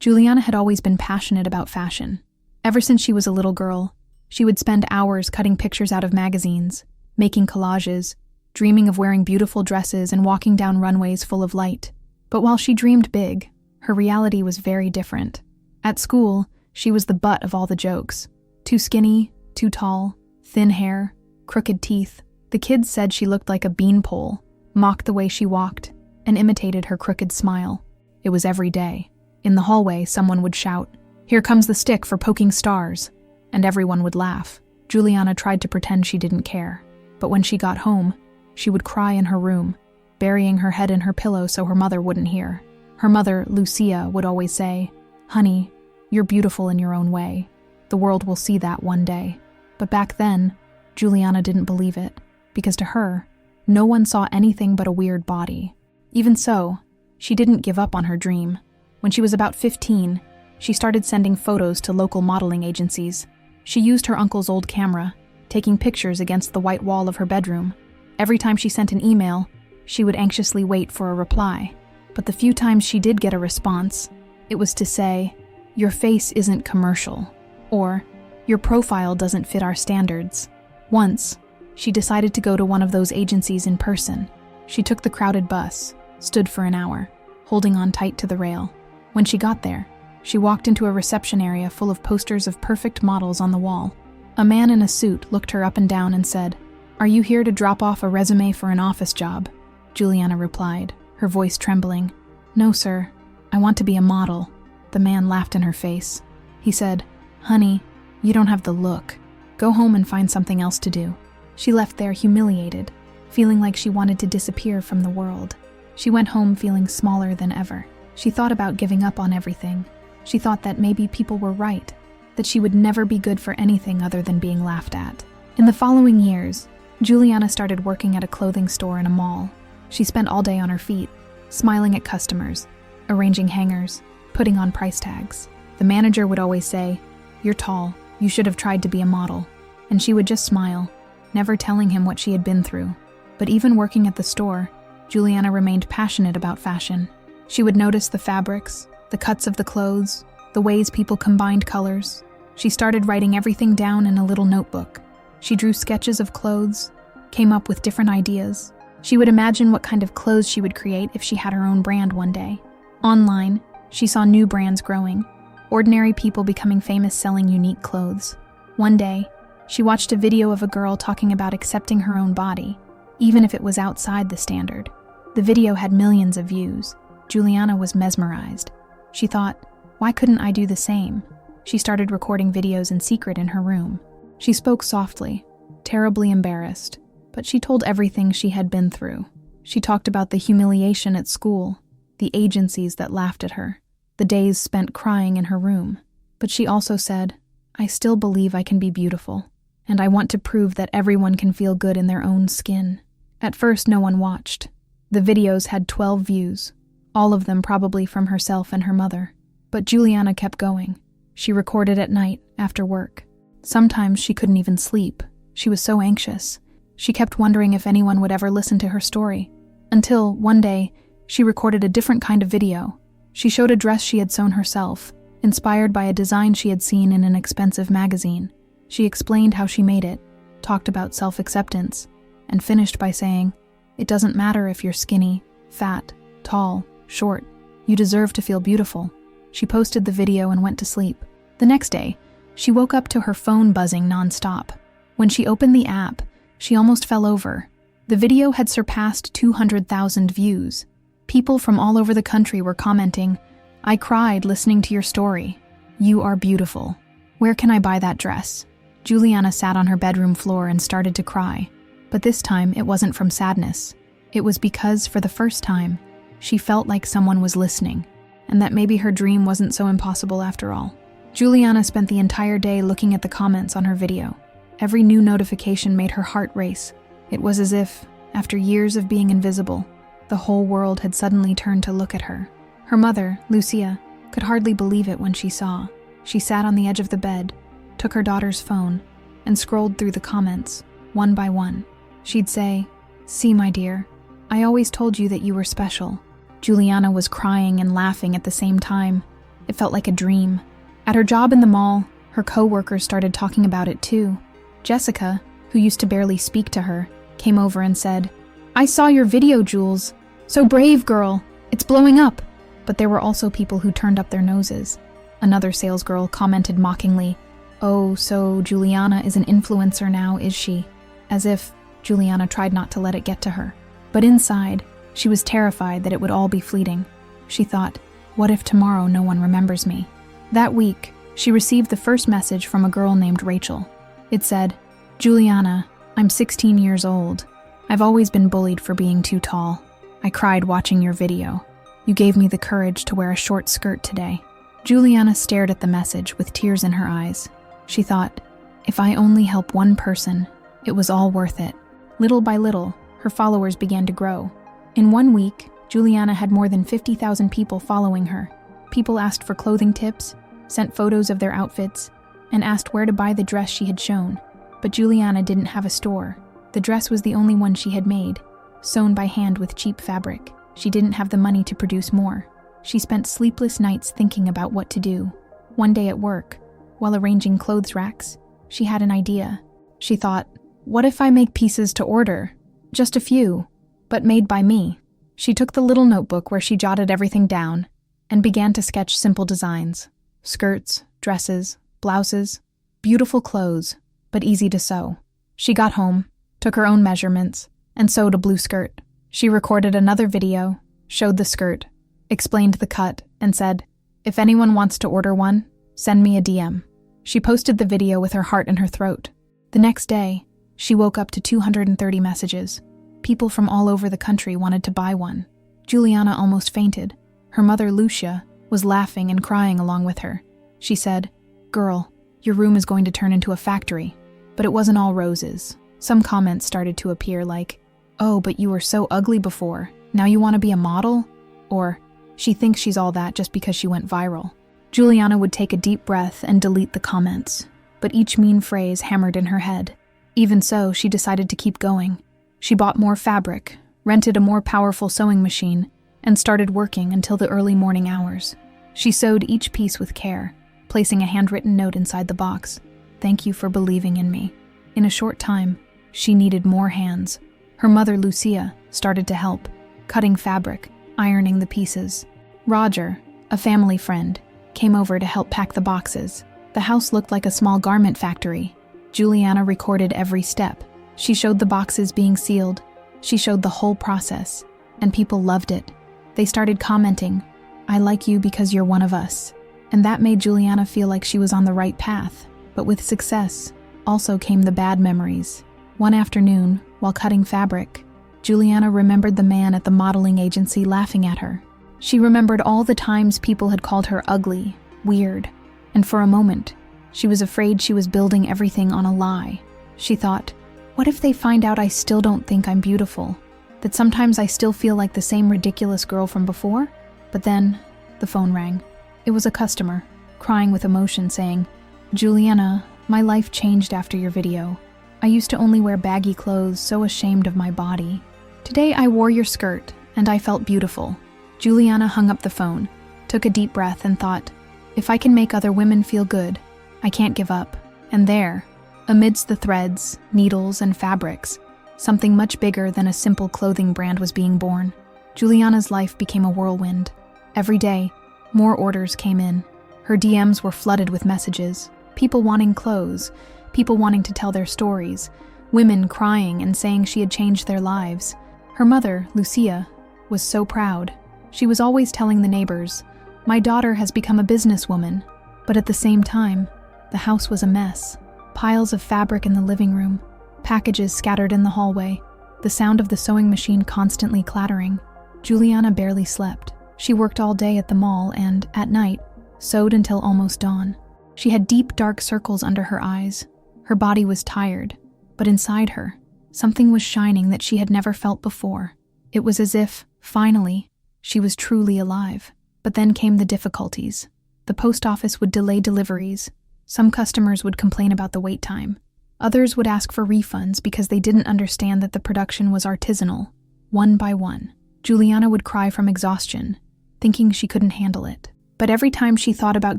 Juliana had always been passionate about fashion. Ever since she was a little girl, she would spend hours cutting pictures out of magazines, making collages, dreaming of wearing beautiful dresses and walking down runways full of light. But while she dreamed big, her reality was very different. At school, she was the butt of all the jokes. Too skinny, too tall, thin hair, crooked teeth. The kids said she looked like a beanpole, mocked the way she walked, and imitated her crooked smile. It was every day. In the hallway, someone would shout, "Here comes the stick for poking stars," and everyone would laugh. Juliana tried to pretend she didn't care, but when she got home, she would cry in her room, burying her head in her pillow so her mother wouldn't hear. Her mother, Lucia, would always say, "Honey, you're beautiful in your own way. The world will see that one day." But back then, Juliana didn't believe it, because to her, no one saw anything but a weird body. Even so, she didn't give up on her dream. When she was about 15, she started sending photos to local modeling agencies. She used her uncle's old camera, taking pictures against the white wall of her bedroom. Every time she sent an email, she would anxiously wait for a reply. But the few times she did get a response, it was to say, "Your face isn't commercial," or "Your profile doesn't fit our standards." Once, she decided to go to one of those agencies in person. She took the crowded bus, stood for an hour, holding on tight to the rail. When she got there, she walked into a reception area full of posters of perfect models on the wall. A man in a suit looked her up and down and said, "Are you here to drop off a resume for an office job?" Juliana replied, her voice trembling. "No, sir. I want to be a model." The man laughed in her face. He said, "Honey, you don't have the look. Go home and find something else to do." She left there humiliated, feeling like she wanted to disappear from the world. She went home feeling smaller than ever. She thought about giving up on everything. She thought that maybe people were right, that she would never be good for anything other than being laughed at. In the following years, Juliana started working at a clothing store in a mall. She spent all day on her feet, smiling at customers, arranging hangers, putting on price tags. The manager would always say, "You're tall, you should have tried to be a model." And she would just smile, never telling him what she had been through. But even working at the store, Juliana remained passionate about fashion. She would notice the fabrics, the cuts of the clothes, the ways people combined colors. She started writing everything down in a little notebook. She drew sketches of clothes, came up with different ideas. She would imagine what kind of clothes she would create if she had her own brand one day. Online, she saw new brands growing, ordinary people becoming famous selling unique clothes. One day, she watched a video of a girl talking about accepting her own body, even if it was outside the standard. The video had millions of views. Juliana was mesmerized. She thought, why couldn't I do the same? She started recording videos in secret in her room. She spoke softly, terribly embarrassed, but she told everything she had been through. She talked about the humiliation at school, the agencies that laughed at her, the days spent crying in her room. But she also said, "I still believe I can be beautiful, and I want to prove that everyone can feel good in their own skin." At first, no one watched. The videos had 12 views, all of them probably from herself and her mother. But Juliana kept going. She recorded at night, after work. Sometimes she couldn't even sleep. She was so anxious. She kept wondering if anyone would ever listen to her story. Until, one day, she recorded a different kind of video. She showed a dress she had sewn herself, inspired by a design she had seen in an expensive magazine. She explained how she made it, talked about self-acceptance, and finished by saying, "It doesn't matter if you're skinny, fat, tall, short. You deserve to feel beautiful." She posted the video and went to sleep. The next day, she woke up to her phone buzzing nonstop. When she opened the app, she almost fell over. The video had surpassed 200,000 views. People from all over the country were commenting, "I cried listening to your story. You are beautiful. Where can I buy that dress?" Juliana sat on her bedroom floor and started to cry. But this time, it wasn't from sadness. It was because, for the first time, she felt like someone was listening, and that maybe her dream wasn't so impossible after all. Juliana spent the entire day looking at the comments on her video. Every new notification made her heart race. It was as if, after years of being invisible, the whole world had suddenly turned to look at her. Her mother, Lucia, could hardly believe it when she saw. She sat on the edge of the bed, took her daughter's phone, and scrolled through the comments, one by one. She'd say, "See, my dear, I always told you that you were special." Juliana was crying and laughing at the same time. It felt like a dream. At her job in the mall, her co-workers started talking about it too. Jessica, who used to barely speak to her, came over and said, "I saw your video, Jules. So brave, girl. It's blowing up." But there were also people who turned up their noses. Another salesgirl commented mockingly, "Oh, so Juliana is an influencer now, is she?" As if Juliana tried not to let it get to her. But inside, she was terrified that it would all be fleeting. She thought, what if tomorrow no one remembers me? That week, she received the first message from a girl named Rachel. It said, "Juliana, I'm 16 years old. I've always been bullied for being too tall. I cried watching your video. You gave me the courage to wear a short skirt today." Juliana stared at the message with tears in her eyes. She thought, if I only help one person, it was all worth it. Little by little, her followers began to grow. In 1 week, Juliana had more than 50,000 people following her. People asked for clothing tips, sent photos of their outfits, and asked where to buy the dress she had shown. But Juliana didn't have a store. The dress was the only one she had made, sewn by hand with cheap fabric. She didn't have the money to produce more. She spent sleepless nights thinking about what to do. One day at work, while arranging clothes racks, she had an idea. She thought, what if I make pieces to order? Just a few, but made by me. She took the little notebook where she jotted everything down and began to sketch simple designs. Skirts, dresses, blouses, beautiful clothes, but easy to sew. She got home, took her own measurements, and sewed a blue skirt. She recorded another video, showed the skirt, explained the cut, and said, "If anyone wants to order one, send me a DM." She posted the video with her heart in her throat. The next day, she woke up to 230 messages. People from all over the country wanted to buy one. Juliana almost fainted. Her mother, Lucia, was laughing and crying along with her. She said, "Girl, your room is going to turn into a factory." But it wasn't all roses. Some comments started to appear like, "Oh, but you were so ugly before. Now you want to be a model?" Or, "She thinks she's all that just because she went viral." Juliana would take a deep breath and delete the comments, but each mean phrase hammered in her head. Even so, she decided to keep going. She bought more fabric, rented a more powerful sewing machine, and started working until the early morning hours. She sewed each piece with care, placing a handwritten note inside the box. "Thank you for believing in me." In a short time, she needed more hands. Her mother, Lucia, started to help, cutting fabric, ironing the pieces. Roger, a family friend, came over to help pack the boxes. The house looked like a small garment factory. Juliana recorded every step. She showed the boxes being sealed. She showed the whole process, and people loved it. They started commenting, "I like you because you're one of us." And that made Juliana feel like she was on the right path. But with success, also came the bad memories. One afternoon, while cutting fabric, Juliana remembered the man at the modeling agency laughing at her. She remembered all the times people had called her ugly, weird, and for a moment, she was afraid she was building everything on a lie. She thought, what if they find out I still don't think I'm beautiful? That sometimes I still feel like the same ridiculous girl from before? But then, the phone rang. It was a customer, crying with emotion, saying, "Juliana, my life changed after your video. I used to only wear baggy clothes, so ashamed of my body. Today I wore your skirt, and I felt beautiful." Juliana hung up the phone, took a deep breath, and thought, if I can make other women feel good, I can't give up. And there, amidst the threads, needles, and fabrics, something much bigger than a simple clothing brand was being born. Juliana's life became a whirlwind. Every day, more orders came in. Her DMs were flooded with messages, people wanting clothes, people wanting to tell their stories, women crying and saying she had changed their lives. Her mother, Lucia, was so proud. She was always telling the neighbors, "My daughter has become a businesswoman." But at the same time, the house was a mess. Piles of fabric in the living room, packages scattered in the hallway, the sound of the sewing machine constantly clattering. Juliana barely slept. She worked all day at the mall and, at night, sewed until almost dawn. She had deep, dark circles under her eyes. Her body was tired, but inside her, something was shining that she had never felt before. It was as if, finally, she was truly alive. But then came the difficulties. The post office would delay deliveries. Some customers would complain about the wait time. Others would ask for refunds because they didn't understand that the production was artisanal. One by one, Juliana would cry from exhaustion, thinking she couldn't handle it. But every time she thought about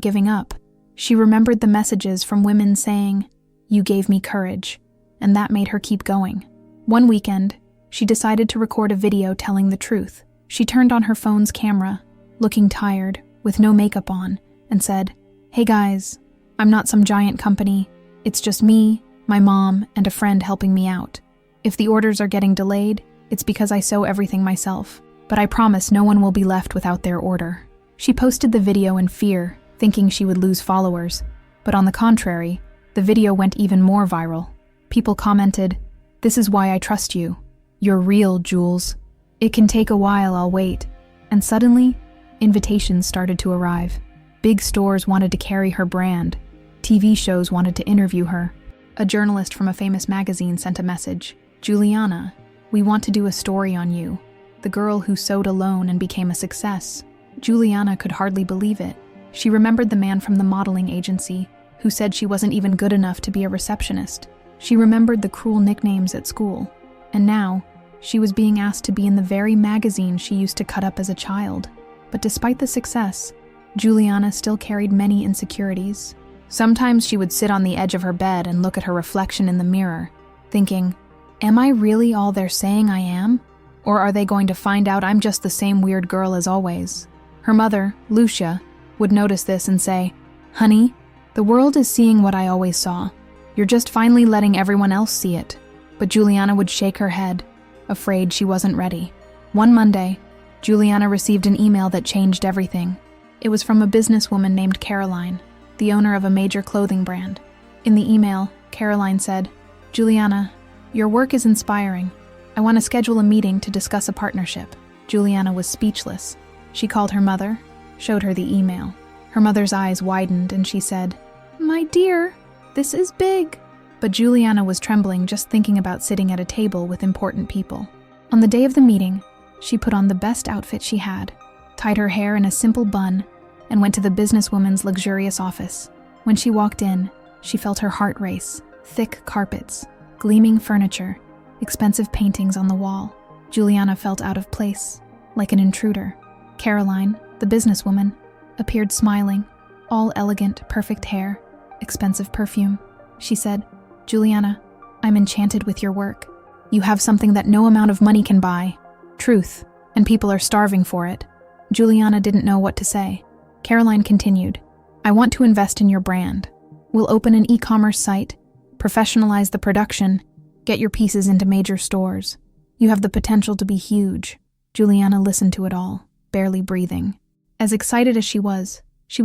giving up, she remembered the messages from women saying, "You gave me courage," and that made her keep going. One weekend, she decided to record a video telling the truth. She turned on her phone's camera, looking tired, with no makeup on, and said, "Hey guys, I'm not some giant company. It's just me, my mom, and a friend helping me out. If the orders are getting delayed, it's because I sew everything myself, but I promise no one will be left without their order." She posted the video in fear, thinking she would lose followers, but on the contrary, the video went even more viral. People commented, "This is why I trust you. You're real, Jules. It can take a while, I'll wait." And suddenly, invitations started to arrive. Big stores wanted to carry her brand. TV shows wanted to interview her. A journalist from a famous magazine sent a message. "Juliana, we want to do a story on you. The girl who sewed alone and became a success." Juliana could hardly believe it. She remembered the man from the modeling agency who said she wasn't even good enough to be a receptionist. She remembered the cruel nicknames at school. And now, she was being asked to be in the very magazine she used to cut up as a child. But despite the success, Juliana still carried many insecurities. Sometimes she would sit on the edge of her bed and look at her reflection in the mirror, thinking, "Am I really all they're saying I am? Or are they going to find out I'm just the same weird girl as always?" Her mother, Lucia, would notice this and say, "Honey, the world is seeing what I always saw. You're just finally letting everyone else see it." But Juliana would shake her head, afraid she wasn't ready. One Monday, Juliana received an email that changed everything. It was from a businesswoman named Caroline, the owner of a major clothing brand. In the email, Caroline said, "Juliana, your work is inspiring. I want to schedule a meeting to discuss a partnership." Juliana was speechless. She called her mother, showed her the email. Her mother's eyes widened and she said, "My dear, this is big." But Juliana was trembling just thinking about sitting at a table with important people. On the day of the meeting, she put on the best outfit she had, tied her hair in a simple bun, and went to the businesswoman's luxurious office. When she walked in, she felt her heart race. Thick carpets, gleaming furniture, expensive paintings on the wall. Juliana felt out of place, like an intruder. Caroline, the businesswoman, appeared smiling, all elegant, perfect hair, expensive perfume. She said, "Juliana, I'm enchanted with your work. You have something that no amount of money can buy. Truth, and people are starving for it." Juliana didn't know what to say. Caroline continued, "I want to invest in your brand. We'll open an e-commerce site, professionalize the production, get your pieces into major stores. You have the potential to be huge." Juliana listened to it all, barely breathing. As excited as she was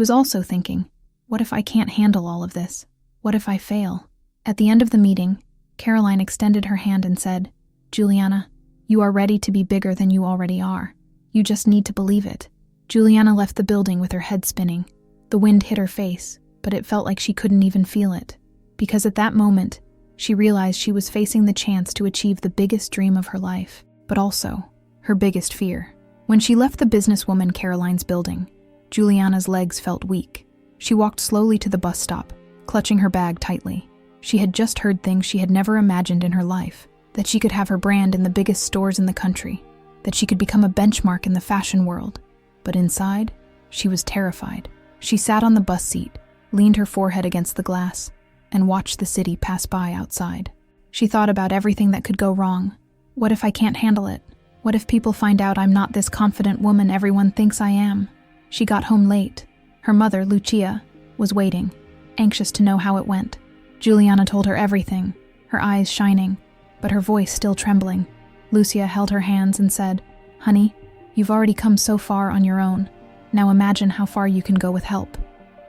also thinking, what if I can't handle all of this? What if I fail? At the end of the meeting, Caroline extended her hand and said, "Juliana, you are ready to be bigger than you already are. You just need to believe it." Juliana left the building with her head spinning. The wind hit her face, but it felt like she couldn't even feel it. Because at that moment, she realized she was facing the chance to achieve the biggest dream of her life, but also her biggest fear. When she left the businesswoman Caroline's building, Juliana's legs felt weak. She walked slowly to the bus stop, clutching her bag tightly. She had just heard things she had never imagined in her life, that she could have her brand in the biggest stores in the country, that she could become a benchmark in the fashion world. But inside, she was terrified. She sat on the bus seat, leaned her forehead against the glass, and watched the city pass by outside. She thought about everything that could go wrong. What if I can't handle it? What if people find out I'm not this confident woman everyone thinks I am? She got home late. Her mother, Lucia, was waiting, anxious to know how it went. Juliana told her everything, her eyes shining, but her voice still trembling. Lucia held her hands and said, "Honey, you've already come so far on your own. Now imagine how far you can go with help."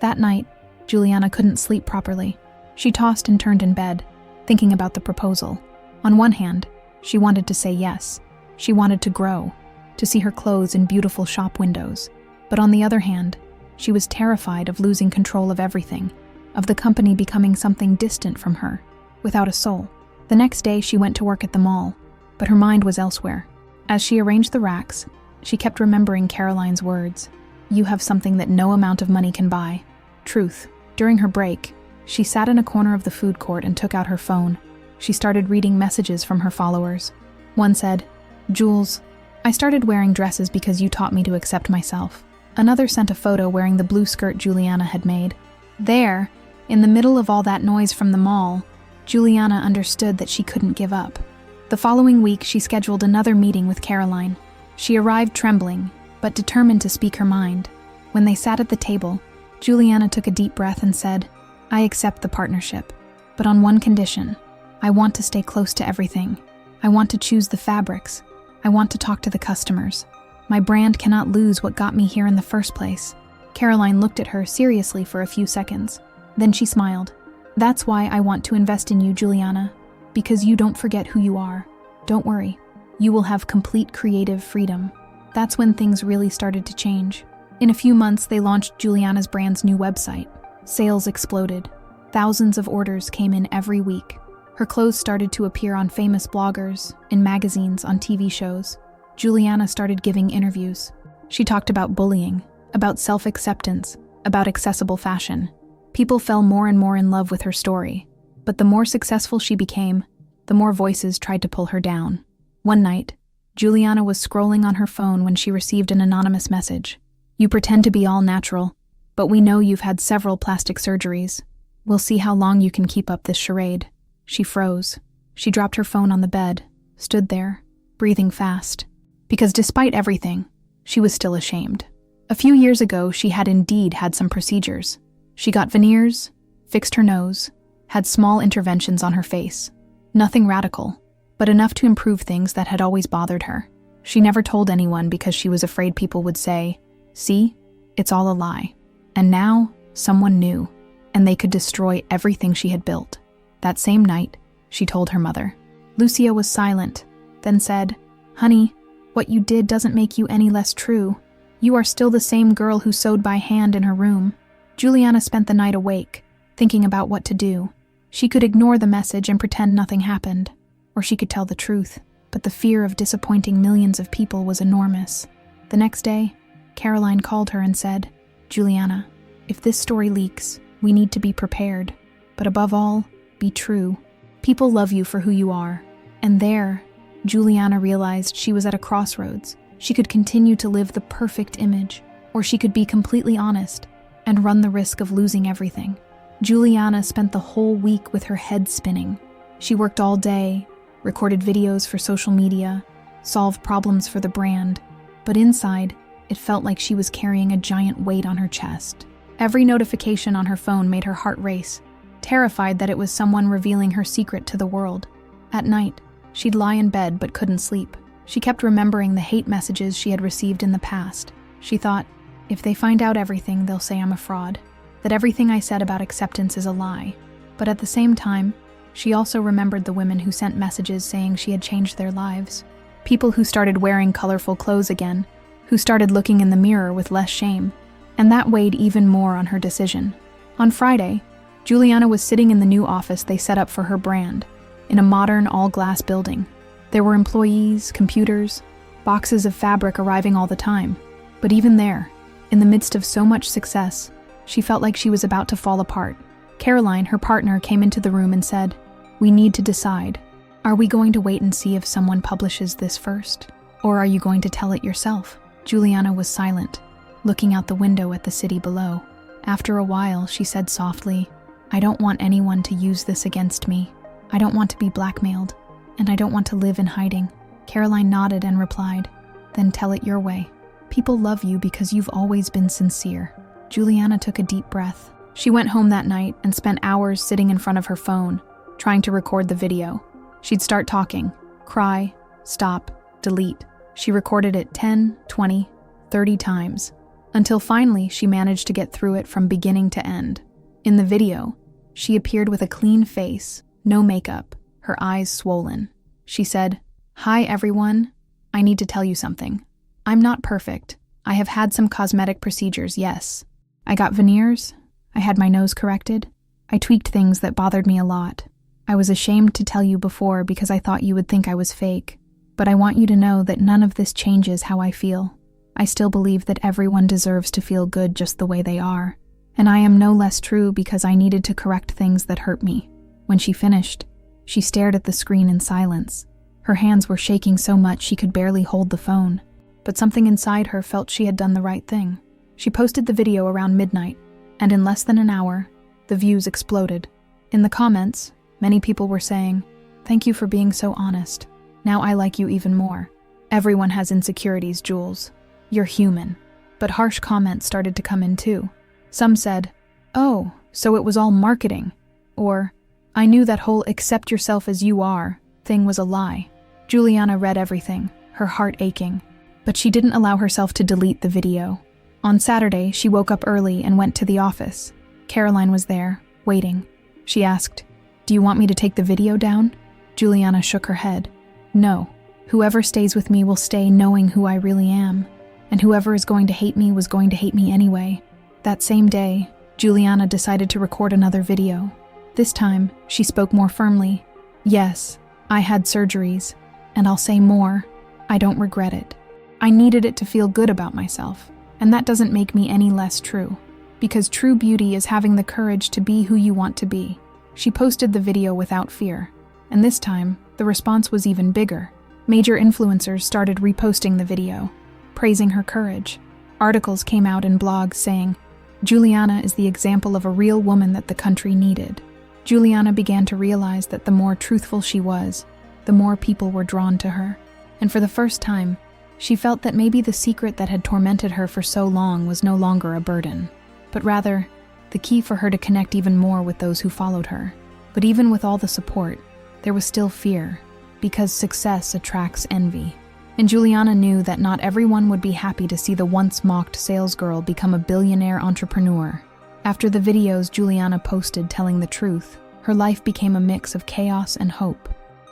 That night, Juliana couldn't sleep properly. She tossed and turned in bed, thinking about the proposal. On one hand, she wanted to say yes. She wanted to grow, to see her clothes in beautiful shop windows. But on the other hand, she was terrified of losing control of everything, of the company becoming something distant from her, without a soul. The next day, she went to work at the mall, but her mind was elsewhere. As she arranged the racks, she kept remembering Caroline's words. "You have something that no amount of money can buy." Truth. During her break, she sat in a corner of the food court and took out her phone. She started reading messages from her followers. One said, "Jules, I started wearing dresses because you taught me to accept myself. Another sent a photo wearing the blue skirt Juliana had made. There, in the middle of all that noise from the mall, Juliana understood that she couldn't give up. The following week, she scheduled another meeting with Caroline. She arrived trembling, but determined to speak her mind. When they sat at the table, Juliana took a deep breath and said, "I accept the partnership, but on one condition. I want to stay close to everything. I want to choose the fabrics. I want to talk to the customers. My brand cannot lose what got me here in the first place." Caroline looked at her seriously for a few seconds. Then she smiled. "That's why I want to invest in you, Juliana, because you don't forget who you are. Don't worry, you will have complete creative freedom." That's when things really started to change. In a few months, they launched Juliana's brand's new website. Sales exploded. Thousands of orders came in every week. Her clothes started to appear on famous bloggers, in magazines, on TV shows. Juliana started giving interviews. She talked about bullying, about self-acceptance, about accessible fashion. People fell more and more in love with her story. But the more successful she became, the more voices tried to pull her down. One night, Juliana was scrolling on her phone when she received an anonymous message. "You pretend to be all natural, but we know you've had several plastic surgeries. We'll see how long you can keep up this charade." She froze. She dropped her phone on the bed, stood there, breathing fast. Because despite everything, she was still ashamed. A few years ago, she had indeed had some procedures. She got veneers, fixed her nose, had small interventions on her face. Nothing radical, but enough to improve things that had always bothered her. She never told anyone because she was afraid people would say, "See, it's all a lie." And now, someone knew, and they could destroy everything she had built. That same night, she told her mother. Lucia was silent, then said, "Honey, what you did doesn't make you any less true. You are still the same girl who sewed by hand in her room." Juliana spent the night awake, thinking about what to do. She could ignore the message and pretend nothing happened, or she could tell the truth, but the fear of disappointing millions of people was enormous. The next day, Caroline called her and said, "Juliana, if this story leaks, we need to be prepared. But above all, be true. People love you for who you are." And there, Juliana realized she was at a crossroads. She could continue to live the perfect image, or she could be completely honest and run the risk of losing everything. Juliana spent the whole week with her head spinning. She worked all day, recorded videos for social media, solved problems for the brand, but inside, it felt like she was carrying a giant weight on her chest. Every notification on her phone made her heart race, terrified that it was someone revealing her secret to the world. At night, she'd lie in bed but couldn't sleep. She kept remembering the hate messages she had received in the past. She thought, if they find out everything, they'll say I'm a fraud, that everything I said about acceptance is a lie. But at the same time, she also remembered the women who sent messages saying she had changed their lives. People who started wearing colorful clothes again, who started looking in the mirror with less shame. And that weighed even more on her decision. On Friday, Juliana was sitting in the new office they set up for her brand, in a modern all-glass building. There were employees, computers, boxes of fabric arriving all the time. But even there, in the midst of so much success, she felt like she was about to fall apart. Caroline, her partner, came into the room and said, "We need to decide. Are we going to wait and see if someone publishes this first? Or are you going to tell it yourself?" Juliana was silent, looking out the window at the city below. After a while, she said softly, "I don't want anyone to use this against me. I don't want to be blackmailed, and I don't want to live in hiding." Caroline nodded and replied, "Then tell it your way. People love you because you've always been sincere." Juliana took a deep breath. She went home that night and spent hours sitting in front of her phone, trying to record the video. She'd start talking, cry, stop, delete. She recorded it 10, 20, 30 times, until finally she managed to get through it from beginning to end. In the video, she appeared with a clean face, no makeup, her eyes swollen. She said, "Hi everyone, I need to tell you something. I'm not perfect. I have had some cosmetic procedures, yes. I got veneers, I had my nose corrected, I tweaked things that bothered me a lot. I was ashamed to tell you before because I thought you would think I was fake. But I want you to know that none of this changes how I feel. I still believe that everyone deserves to feel good just the way they are. And I am no less true because I needed to correct things that hurt me." When she finished, she stared at the screen in silence. Her hands were shaking so much she could barely hold the phone. But something inside her felt she had done the right thing. She posted the video around midnight, and in less than an hour, the views exploded. In the comments, many people were saying, "Thank you for being so honest. Now I like you even more. Everyone has insecurities, Jules. You're human." But harsh comments started to come in too. Some said, "Oh, so it was all marketing," or "I knew that whole accept yourself as you are thing was a lie." Juliana read everything, her heart aching, but she didn't allow herself to delete the video. On Saturday, she woke up early and went to the office. Caroline was there, waiting. She asked, "Do you want me to take the video down?" Juliana shook her head. "No. Whoever stays with me will stay knowing who I really am, and whoever is going to hate me was going to hate me anyway." That same day, Juliana decided to record another video. This time, she spoke more firmly. "Yes, I had surgeries, and I'll say more, I don't regret it. I needed it to feel good about myself, and that doesn't make me any less true. Because true beauty is having the courage to be who you want to be." She posted the video without fear, and this time, the response was even bigger. Major influencers started reposting the video, praising her courage. Articles came out in blogs saying, "Juliana is the example of a real woman that the country needed." Juliana began to realize that the more truthful she was, the more people were drawn to her. And for the first time, she felt that maybe the secret that had tormented her for so long was no longer a burden, but rather the key for her to connect even more with those who followed her. But even with all the support, there was still fear, because success attracts envy. And Juliana knew that not everyone would be happy to see the once mocked salesgirl become a billionaire entrepreneur. After the videos Juliana posted telling the truth, her life became a mix of chaos and hope.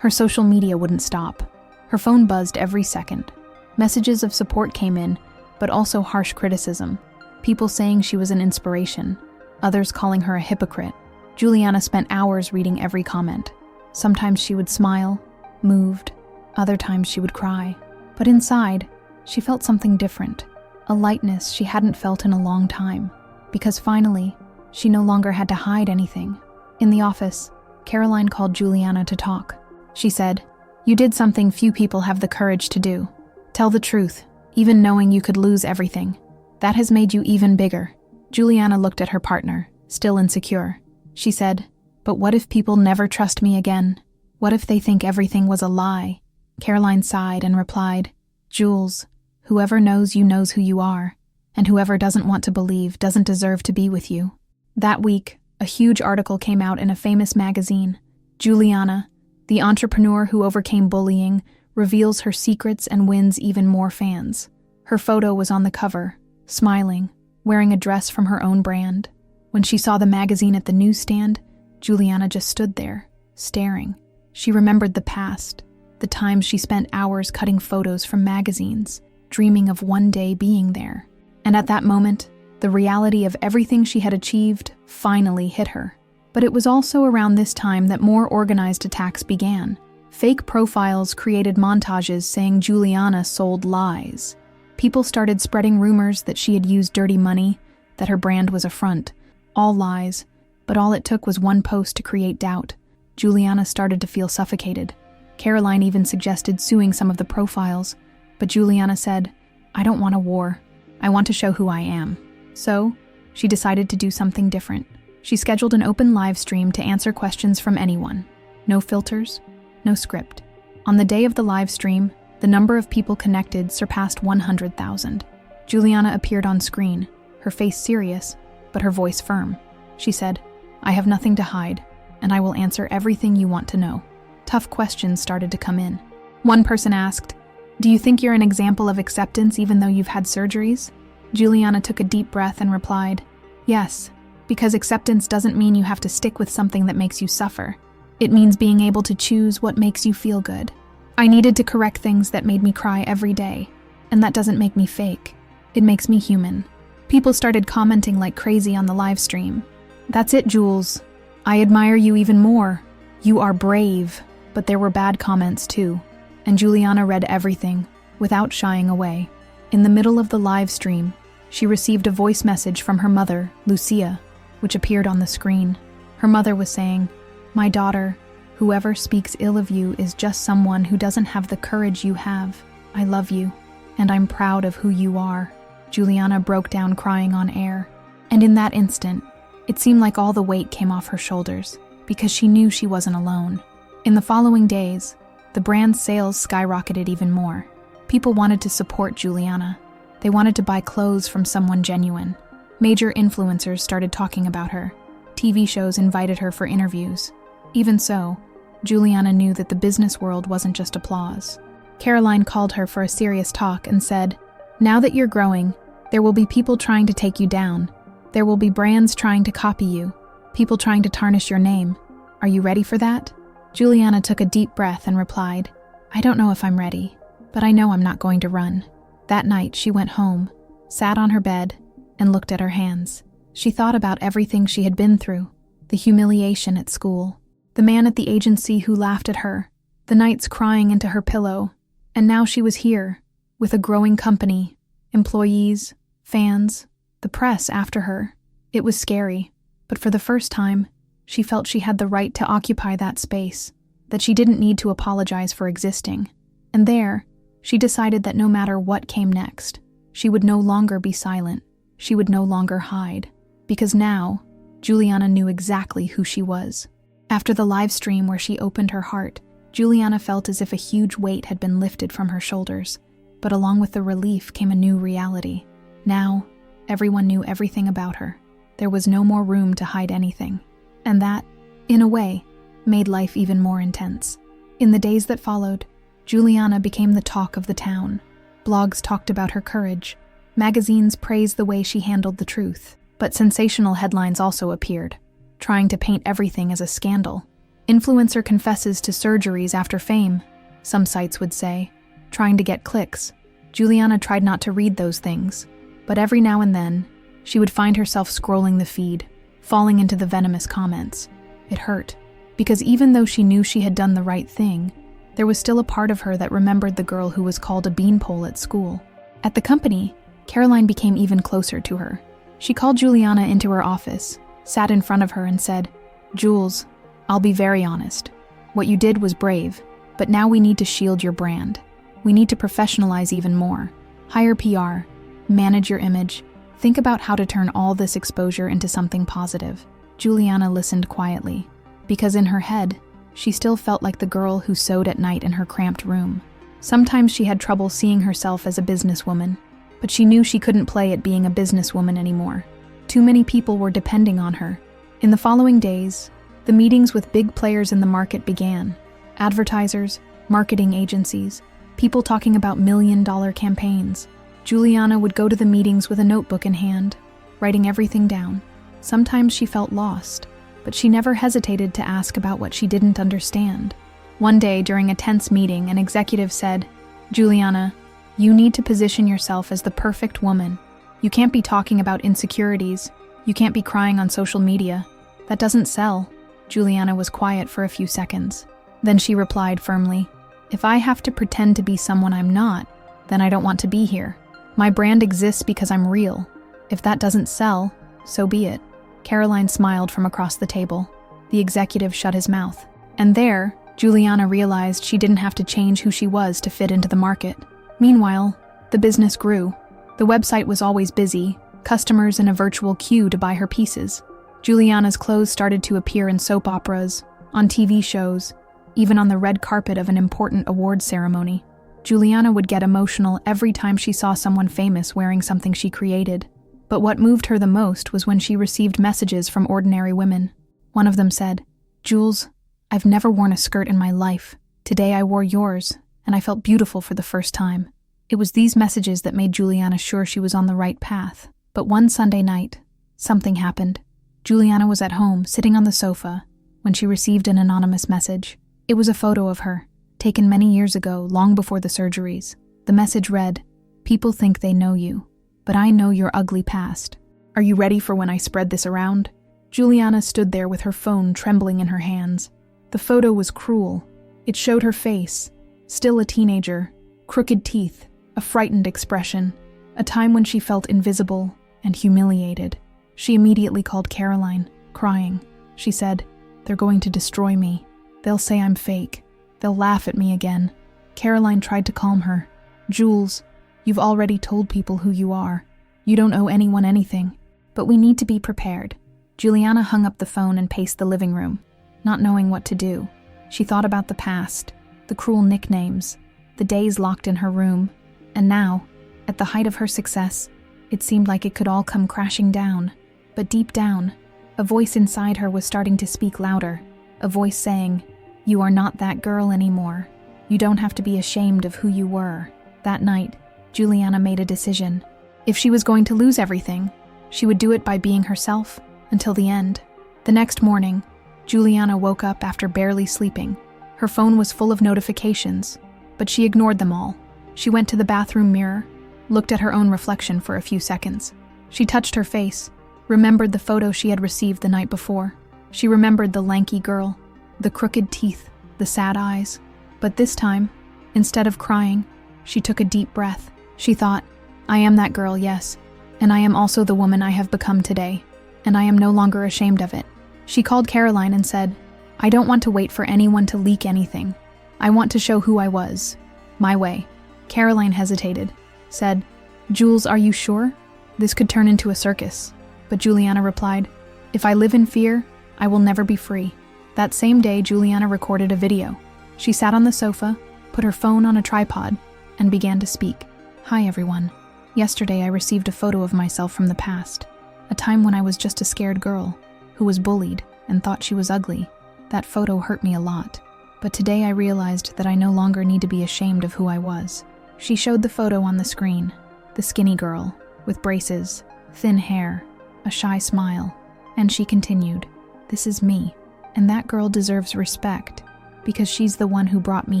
Her social media wouldn't stop. Her phone buzzed every second. Messages of support came in, but also harsh criticism. People saying she was an inspiration, others calling her a hypocrite. Juliana spent hours reading every comment. Sometimes she would smile, moved. Other times she would cry. But inside, she felt something different, a lightness she hadn't felt in a long time. Because finally, she no longer had to hide anything. In the office, Caroline called Juliana to talk. She said, "You did something few people have the courage to do. Tell the truth, even knowing you could lose everything. That has made you even bigger." Juliana looked at her partner, still insecure. She said, "But what if people never trust me again? What if they think everything was a lie?" Caroline sighed and replied, "Jules, whoever knows you knows who you are, and whoever doesn't want to believe doesn't deserve to be with you." That week, a huge article came out in a famous magazine. Juliana, the entrepreneur who overcame bullying, reveals her secrets and wins even more fans. Her photo was on the cover, smiling, wearing a dress from her own brand. When she saw the magazine at the newsstand, Juliana just stood there, staring. She remembered the past, the times she spent hours cutting photos from magazines, dreaming of one day being there. And at that moment, the reality of everything she had achieved finally hit her. But it was also around this time that more organized attacks began. Fake profiles created montages saying Juliana sold lies. People started spreading rumors that she had used dirty money, that her brand was a front. All lies, but all it took was one post to create doubt. Juliana started to feel suffocated. Caroline even suggested suing some of the profiles, but Juliana said, "I don't want a war. I want to show who I am." So, she decided to do something different. She scheduled an open live stream to answer questions from anyone. No filters, no script. On the day of the live stream, the number of people connected surpassed 100,000. Juliana appeared on screen, her face serious, but her voice firm. She said, "I have nothing to hide, and I will answer everything you want to know." Tough questions started to come in. One person asked, "Do you think you're an example of acceptance even though you've had surgeries?" Juliana took a deep breath and replied, "Yes, because acceptance doesn't mean you have to stick with something that makes you suffer. It means being able to choose what makes you feel good. I needed to correct things that made me cry every day, and that doesn't make me fake. It makes me human." People started commenting like crazy on the live stream. "That's it, Jules. I admire you even more. You are brave." But there were bad comments too, and Juliana read everything, without shying away. In the middle of the live stream, she received a voice message from her mother, Lucia, which appeared on the screen. Her mother was saying, "My daughter, whoever speaks ill of you is just someone who doesn't have the courage you have. I love you, and I'm proud of who you are." Juliana broke down crying on air. And in that instant, it seemed like all the weight came off her shoulders, because she knew she wasn't alone. In the following days, the brand's sales skyrocketed even more. People wanted to support Juliana. They wanted to buy clothes from someone genuine. Major influencers started talking about her. TV shows invited her for interviews. Even so, Juliana knew that the business world wasn't just applause. Caroline called her for a serious talk and said, "Now that you're growing, there will be people trying to take you down. There will be brands trying to copy you, people trying to tarnish your name. Are you ready for that?" Juliana took a deep breath and replied, "I don't know if I'm ready, but I know I'm not going to run." That night, she went home, sat on her bed, and looked at her hands. She thought about everything she had been through, the humiliation at school, the man at the agency who laughed at her, the nights crying into her pillow, and now she was here, with a growing company, employees, fans, the press after her. It was scary, but for the first time, she felt she had the right to occupy that space, that she didn't need to apologize for existing. And there, she decided that no matter what came next, she would no longer be silent. She would no longer hide, because now, Juliana knew exactly who she was. After the live stream where she opened her heart, Juliana felt as if a huge weight had been lifted from her shoulders, but along with the relief came a new reality. Now, everyone knew everything about her. There was no more room to hide anything. And that, in a way, made life even more intense. In the days that followed, Juliana became the talk of the town. Blogs talked about her courage. Magazines praised the way she handled the truth. But sensational headlines also appeared, trying to paint everything as a scandal. Influencer confesses to surgeries after fame, some sites would say, trying to get clicks. Juliana tried not to read those things, but every now and then, she would find herself scrolling the feed, falling into the venomous comments. It hurt, because even though she knew she had done the right thing, there was still a part of her that remembered the girl who was called a beanpole at school. At the company, Caroline became even closer to her. She called Juliana into her office, sat in front of her and said, "Jules, I'll be very honest. What you did was brave, but now we need to shield your brand. We need to professionalize even more. Hire PR, manage your image, think about how to turn all this exposure into something positive." Juliana listened quietly, because in her head, she still felt like the girl who sewed at night in her cramped room. Sometimes she had trouble seeing herself as a businesswoman, but she knew she couldn't play at being a businesswoman anymore. Too many people were depending on her. In the following days, the meetings with big players in the market began. Advertisers, marketing agencies, people talking about million-dollar campaigns. Juliana would go to the meetings with a notebook in hand, writing everything down. Sometimes she felt lost, but she never hesitated to ask about what she didn't understand. One day, during a tense meeting, an executive said, "Juliana, you need to position yourself as the perfect woman. You can't be talking about insecurities. You can't be crying on social media. That doesn't sell." Juliana was quiet for a few seconds. Then she replied firmly, "If I have to pretend to be someone I'm not, then I don't want to be here. My brand exists because I'm real. If that doesn't sell, so be it." Caroline smiled from across the table. The executive shut his mouth. And there, Juliana realized she didn't have to change who she was to fit into the market. Meanwhile, the business grew. The website was always busy, customers in a virtual queue to buy her pieces. Juliana's clothes started to appear in soap operas, on TV shows, even on the red carpet of an important award ceremony. Juliana would get emotional every time she saw someone famous wearing something she created. But what moved her the most was when she received messages from ordinary women. One of them said, "Jules, I've never worn a skirt in my life. Today I wore yours, and I felt beautiful for the first time." It was these messages that made Juliana sure she was on the right path. But one Sunday night, something happened. Juliana was at home, sitting on the sofa, when she received an anonymous message. It was a photo of her, taken many years ago, long before the surgeries. The message read, "People think they know you, but I know your ugly past. Are you ready for when I spread this around?" Juliana stood there with her phone trembling in her hands. The photo was cruel. It showed her face, still a teenager, crooked teeth, a frightened expression, a time when she felt invisible and humiliated. She immediately called Caroline, crying. She said, "They're going to destroy me. They'll say I'm fake. They'll laugh at me again." Caroline tried to calm her. "Jules, you've already told people who you are. You don't owe anyone anything, but we need to be prepared." Juliana hung up the phone and paced the living room, not knowing what to do. She thought about the past, the cruel nicknames, the days locked in her room, and now, at the height of her success, it seemed like it could all come crashing down. But deep down, a voice inside her was starting to speak louder, a voice saying, "You are not that girl anymore. You don't have to be ashamed of who you were." That night, Juliana made a decision. If she was going to lose everything, she would do it by being herself until the end. The next morning, Juliana woke up after barely sleeping. Her phone was full of notifications, but she ignored them all. She went to the bathroom mirror, looked at her own reflection for a few seconds. She touched her face, remembered the photo she had received the night before. She remembered the lanky girl, the crooked teeth, the sad eyes. But this time, instead of crying, she took a deep breath. She thought, "I am that girl, yes, and I am also the woman I have become today, and I am no longer ashamed of it." She called Caroline and said, "I don't want to wait for anyone to leak anything. I want to show who I was, my way." Caroline hesitated, said, "Jules, are you sure? This could turn into a circus." But Juliana replied, "If I live in fear, I will never be free." That same day, Juliana recorded a video. She sat on the sofa, put her phone on a tripod, and began to speak. "Hi everyone. Yesterday I received a photo of myself from the past, a time when I was just a scared girl who was bullied and thought she was ugly. That photo hurt me a lot, but today I realized that I no longer need to be ashamed of who I was." She showed the photo on the screen, the skinny girl, with braces, thin hair, a shy smile, and she continued, "This is me, and that girl deserves respect, because she's the one who brought me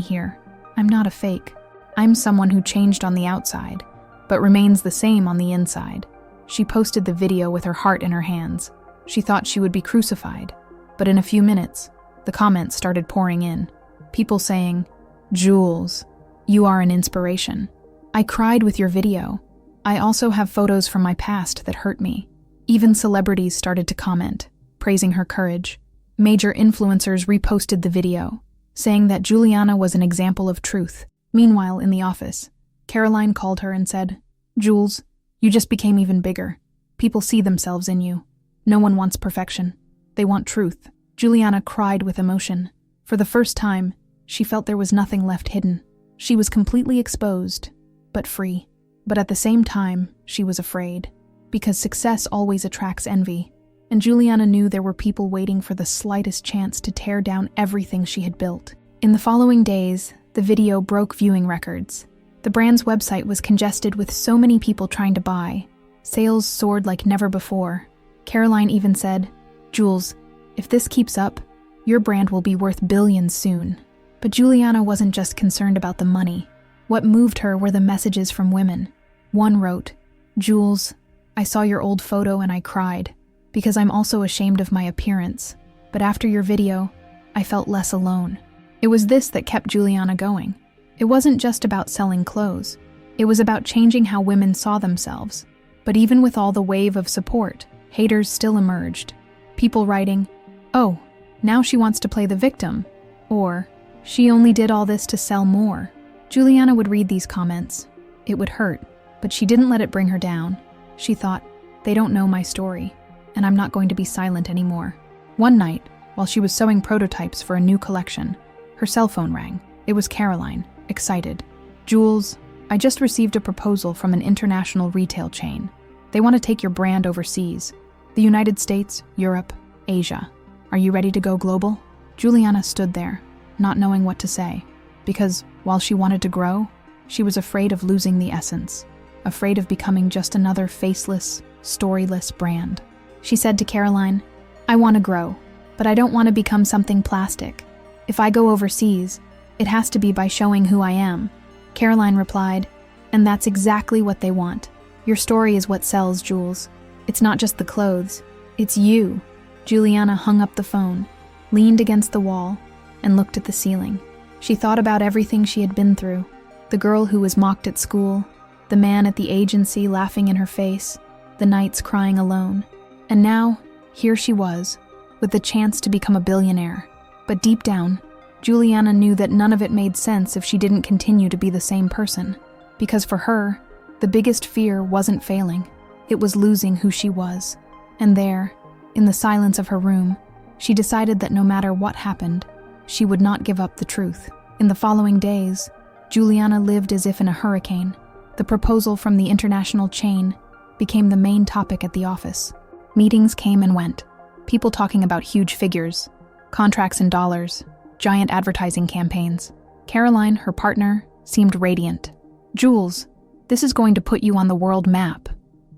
here. I'm not a fake. I'm someone who changed on the outside, but remains the same on the inside." She posted the video with her heart in her hands. She thought she would be crucified, but in a few minutes, the comments started pouring in. People saying, "Jules, you are an inspiration. I cried with your video. I also have photos from my past that hurt me." Even celebrities started to comment, praising her courage. Major influencers reposted the video, saying that Juliana was an example of truth. Meanwhile, in the office, Caroline called her and said, "Jules, you just became even bigger. People see themselves in you. No one wants perfection. They want truth." Juliana cried with emotion. For the first time, she felt there was nothing left hidden. She was completely exposed, but free. But at the same time, she was afraid, because success always attracts envy, and Juliana knew there were people waiting for the slightest chance to tear down everything she had built. In the following days, the video broke viewing records. The brand's website was congested with so many people trying to buy. Sales soared like never before. Caroline even said, "Jules, if this keeps up, your brand will be worth billions soon." But Juliana wasn't just concerned about the money. What moved her were the messages from women. One wrote, "Jules, I saw your old photo and I cried, because I'm also ashamed of my appearance. But after your video, I felt less alone." It was this that kept Juliana going. It wasn't just about selling clothes. It was about changing how women saw themselves. But even with all the wave of support, haters still emerged. People writing, "Oh, now she wants to play the victim," or "She only did all this to sell more." Juliana would read these comments. It would hurt, but she didn't let it bring her down. She thought, "They don't know my story, and I'm not going to be silent anymore." One night, while she was sewing prototypes for a new collection, her cell phone rang. It was Caroline, excited. "Jules, I just received a proposal from an international retail chain. They want to take your brand overseas. The United States, Europe, Asia. Are you ready to go global?" Juliana stood there, not knowing what to say, because while she wanted to grow, she was afraid of losing the essence, afraid of becoming just another faceless, storyless brand. She said to Caroline, "I want to grow, but I don't want to become something plastic. If I go overseas, it has to be by showing who I am." Caroline replied, "And that's exactly what they want. Your story is what sells, Jules. It's not just the clothes, it's you." Juliana hung up the phone, leaned against the wall, and looked at the ceiling. She thought about everything she had been through, the girl who was mocked at school, the man at the agency laughing in her face, the nights crying alone. And now, here she was, with the chance to become a billionaire. But deep down, Juliana knew that none of it made sense if she didn't continue to be the same person. Because for her, the biggest fear wasn't failing. It was losing who she was. And there, in the silence of her room, she decided that no matter what happened, she would not give up the truth. In the following days, Juliana lived as if in a hurricane. The proposal from the international chain became the main topic at the office. Meetings came and went, people talking about huge figures, contracts in dollars, giant advertising campaigns. Caroline, her partner, seemed radiant. "Jules, this is going to put you on the world map."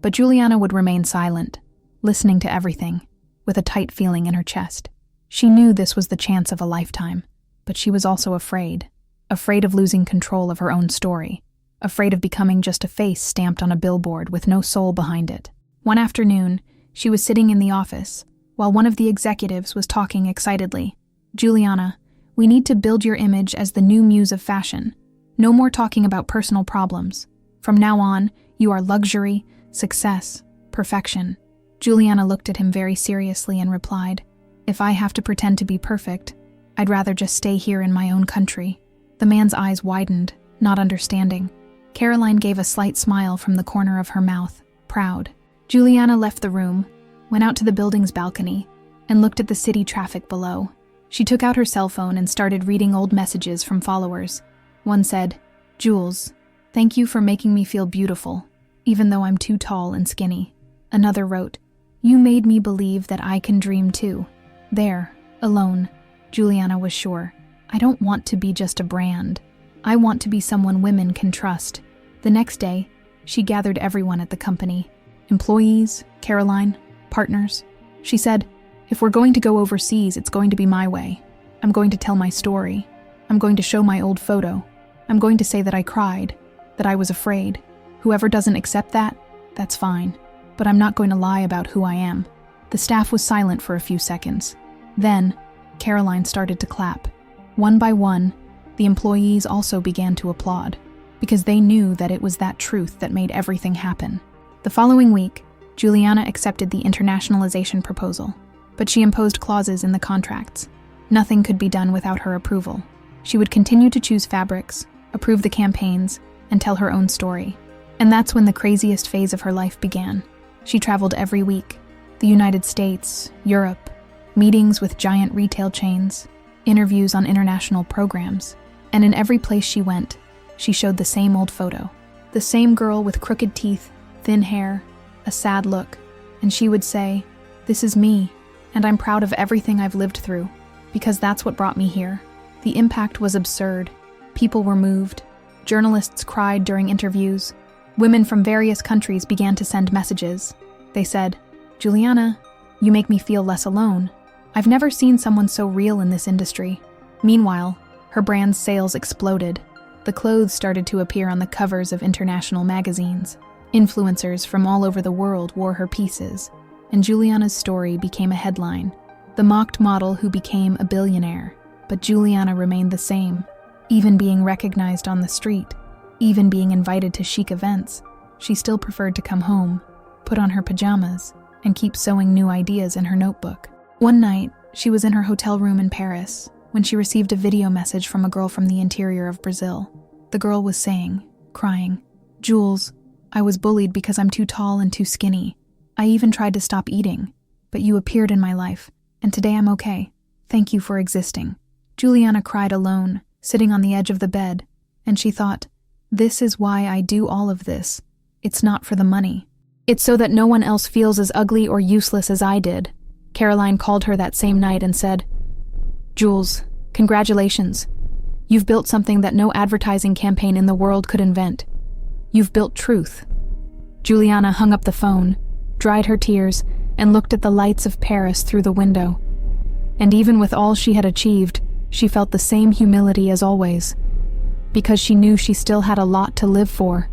But Juliana would remain silent, listening to everything, with a tight feeling in her chest. She knew this was the chance of a lifetime, but she was also afraid of losing control of her own story, afraid of becoming just a face stamped on a billboard with no soul behind it. One afternoon, she was sitting in the office, while one of the executives was talking excitedly. "Juliana, we need to build your image as the new muse of fashion. No more talking about personal problems. From now on, you are luxury, success, perfection." Juliana looked at him very seriously and replied, "If I have to pretend to be perfect, I'd rather just stay here in my own country." The man's eyes widened, not understanding. Caroline gave a slight smile from the corner of her mouth, proud. Juliana left the room, went out to the building's balcony, and looked at the city traffic below. She took out her cell phone and started reading old messages from followers. One said, "Jules, thank you for making me feel beautiful, even though I'm too tall and skinny." Another wrote, "You made me believe that I can dream too." There, alone, Juliana was sure, "I don't want to be just a brand. I want to be someone women can trust." The next day, she gathered everyone at the company. Employees, Caroline, partners. She said, "If we're going to go overseas, it's going to be my way. I'm going to tell my story. I'm going to show my old photo. I'm going to say that I cried, that I was afraid. Whoever doesn't accept that, that's fine. But I'm not going to lie about who I am." The staff was silent for a few seconds. Then, Caroline started to clap. One by one, the employees also began to applaud, because they knew that it was that truth that made everything happen. The following week, Juliana accepted the internationalization proposal, but she imposed clauses in the contracts. Nothing could be done without her approval. She would continue to choose fabrics, approve the campaigns, and tell her own story. And that's when the craziest phase of her life began. She traveled every week, the United States, Europe, meetings with giant retail chains, interviews on international programs, and in every place she went, she showed the same old photo. The same girl with crooked teeth, thin hair, a sad look, and she would say, "This is me, and I'm proud of everything I've lived through, because that's what brought me here." The impact was absurd. People were moved. Journalists cried during interviews. Women from various countries began to send messages. They said, "Juliana, you make me feel less alone. I've never seen someone so real in this industry." Meanwhile, her brand's sales exploded. The clothes started to appear on the covers of international magazines. Influencers from all over the world wore her pieces, and Juliana's story became a headline. The mocked model who became a billionaire. But Juliana remained the same, even being recognized on the street, even being invited to chic events. She still preferred to come home, put on her pajamas, and keep sewing new ideas in her notebook. One night, she was in her hotel room in Paris when she received a video message from a girl from the interior of Brazil. The girl was saying, crying, "Jules, I was bullied because I'm too tall and too skinny. I even tried to stop eating, but you appeared in my life, and today I'm okay. Thank you for existing." Juliana cried alone, sitting on the edge of the bed, and she thought, "This is why I do all of this. It's not for the money. It's so that no one else feels as ugly or useless as I did." Caroline called her that same night and said, "Jules, congratulations. You've built something that no advertising campaign in the world could invent. You've built truth." Juliana hung up the phone, dried her tears, and looked at the lights of Paris through the window. And even with all she had achieved, she felt the same humility as always, because she knew she still had a lot to live for.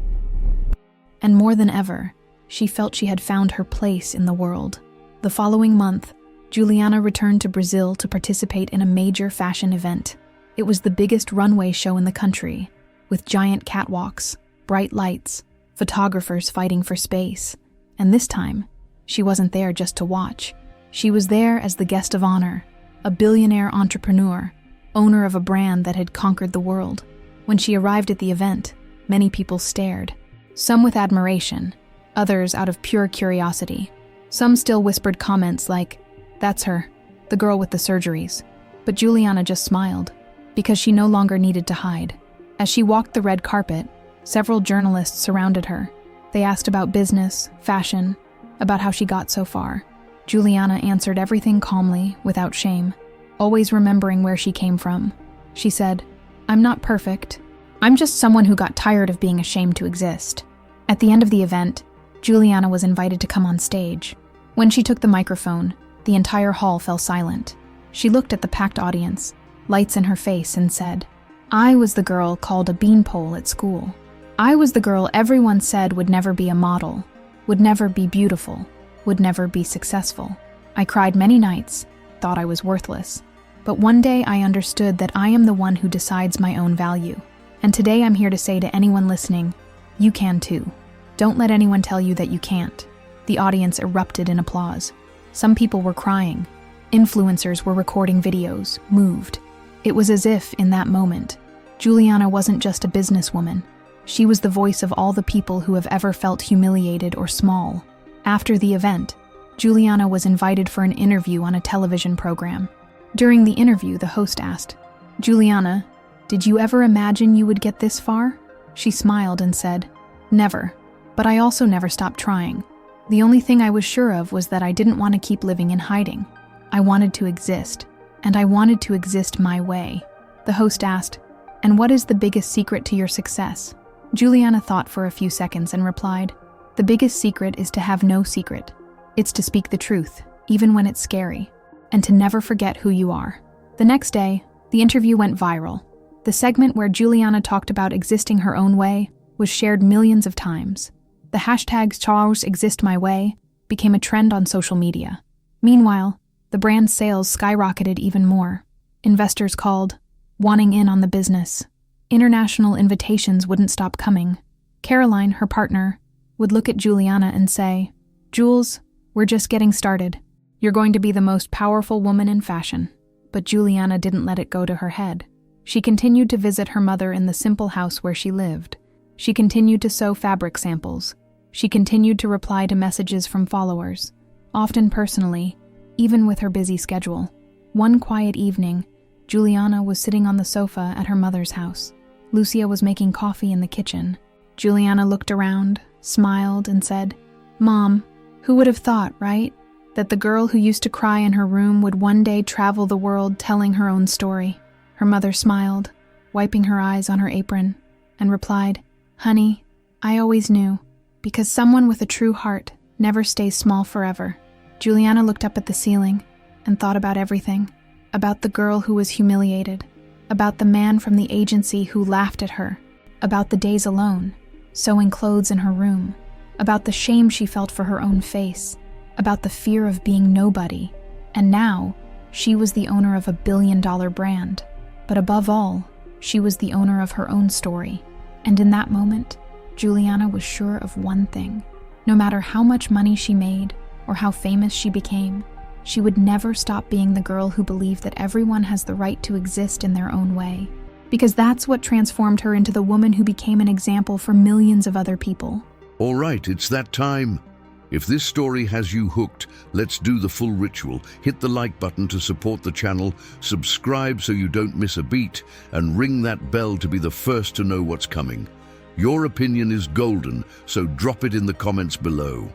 And more than ever, she felt she had found her place in the world. The following month, Juliana returned to Brazil to participate in a major fashion event. It was the biggest runway show in the country, with giant catwalks, bright lights, photographers fighting for space. And this time, she wasn't there just to watch. She was there as the guest of honor, a billionaire entrepreneur, owner of a brand that had conquered the world. When she arrived at the event, many people stared, some with admiration, others out of pure curiosity. Some still whispered comments like, "That's her, the girl with the surgeries." But Juliana just smiled, because she no longer needed to hide. As she walked the red carpet, several journalists surrounded her. They asked about business, fashion, about how she got so far. Juliana answered everything calmly, without shame, always remembering where she came from. She said, "I'm not perfect. I'm just someone who got tired of being ashamed to exist." At the end of the event, Juliana was invited to come on stage. When she took the microphone, the entire hall fell silent. She looked at the packed audience, lights in her face, and said, "I was the girl called a beanpole at school. I was the girl everyone said would never be a model, would never be beautiful, would never be successful. I cried many nights, thought I was worthless. But one day I understood that I am the one who decides my own value. And today I'm here to say to anyone listening, you can too. Don't let anyone tell you that you can't." The audience erupted in applause. Some people were crying. Influencers were recording videos, moved. It was as if, in that moment, Juliana wasn't just a businesswoman. She was the voice of all the people who have ever felt humiliated or small. After the event, Juliana was invited for an interview on a television program. During the interview, the host asked, "Juliana, did you ever imagine you would get this far?" She smiled and said, "Never, but I also never stopped trying. The only thing I was sure of was that I didn't want to keep living in hiding. I wanted to exist, and I wanted to exist my way." The host asked, "And what is the biggest secret to your success?" Juliana thought for a few seconds and replied, "The biggest secret is to have no secret. It's to speak the truth, even when it's scary, and to never forget who you are." The next day, the interview went viral. The segment where Juliana talked about existing her own way was shared millions of times. The hashtag #CharlesExistMyWay became a trend on social media. Meanwhile, the brand's sales skyrocketed even more. Investors called, wanting in on the business. International invitations wouldn't stop coming. Caroline, her partner, would look at Juliana and say, "Jules, we're just getting started. You're going to be the most powerful woman in fashion." But Juliana didn't let it go to her head. She continued to visit her mother in the simple house where she lived. She continued to sew fabric samples. She continued to reply to messages from followers, often personally, even with her busy schedule. One quiet evening, Juliana was sitting on the sofa at her mother's house. Lucia was making coffee in the kitchen. Juliana looked around, smiled, and said, "Mom, who would have thought, right? That the girl who used to cry in her room would one day travel the world telling her own story." Her mother smiled, wiping her eyes on her apron, and replied, "Honey, I always knew, because someone with a true heart never stays small forever." Juliana looked up at the ceiling and thought about everything, about the girl who was humiliated, about the man from the agency who laughed at her, about the days alone, sewing clothes in her room, about the shame she felt for her own face, about the fear of being nobody, and now she was the owner of a billion-dollar brand. But above all, she was the owner of her own story. And in that moment, Juliana was sure of one thing. No matter how much money she made or how famous she became, she would never stop being the girl who believed that everyone has the right to exist in their own way. Because that's what transformed her into the woman who became an example for millions of other people. All right, it's that time. If this story has you hooked, let's do the full ritual. Hit the like button to support the channel, subscribe so you don't miss a beat, and ring that bell to be the first to know what's coming. Your opinion is golden, so drop it in the comments below.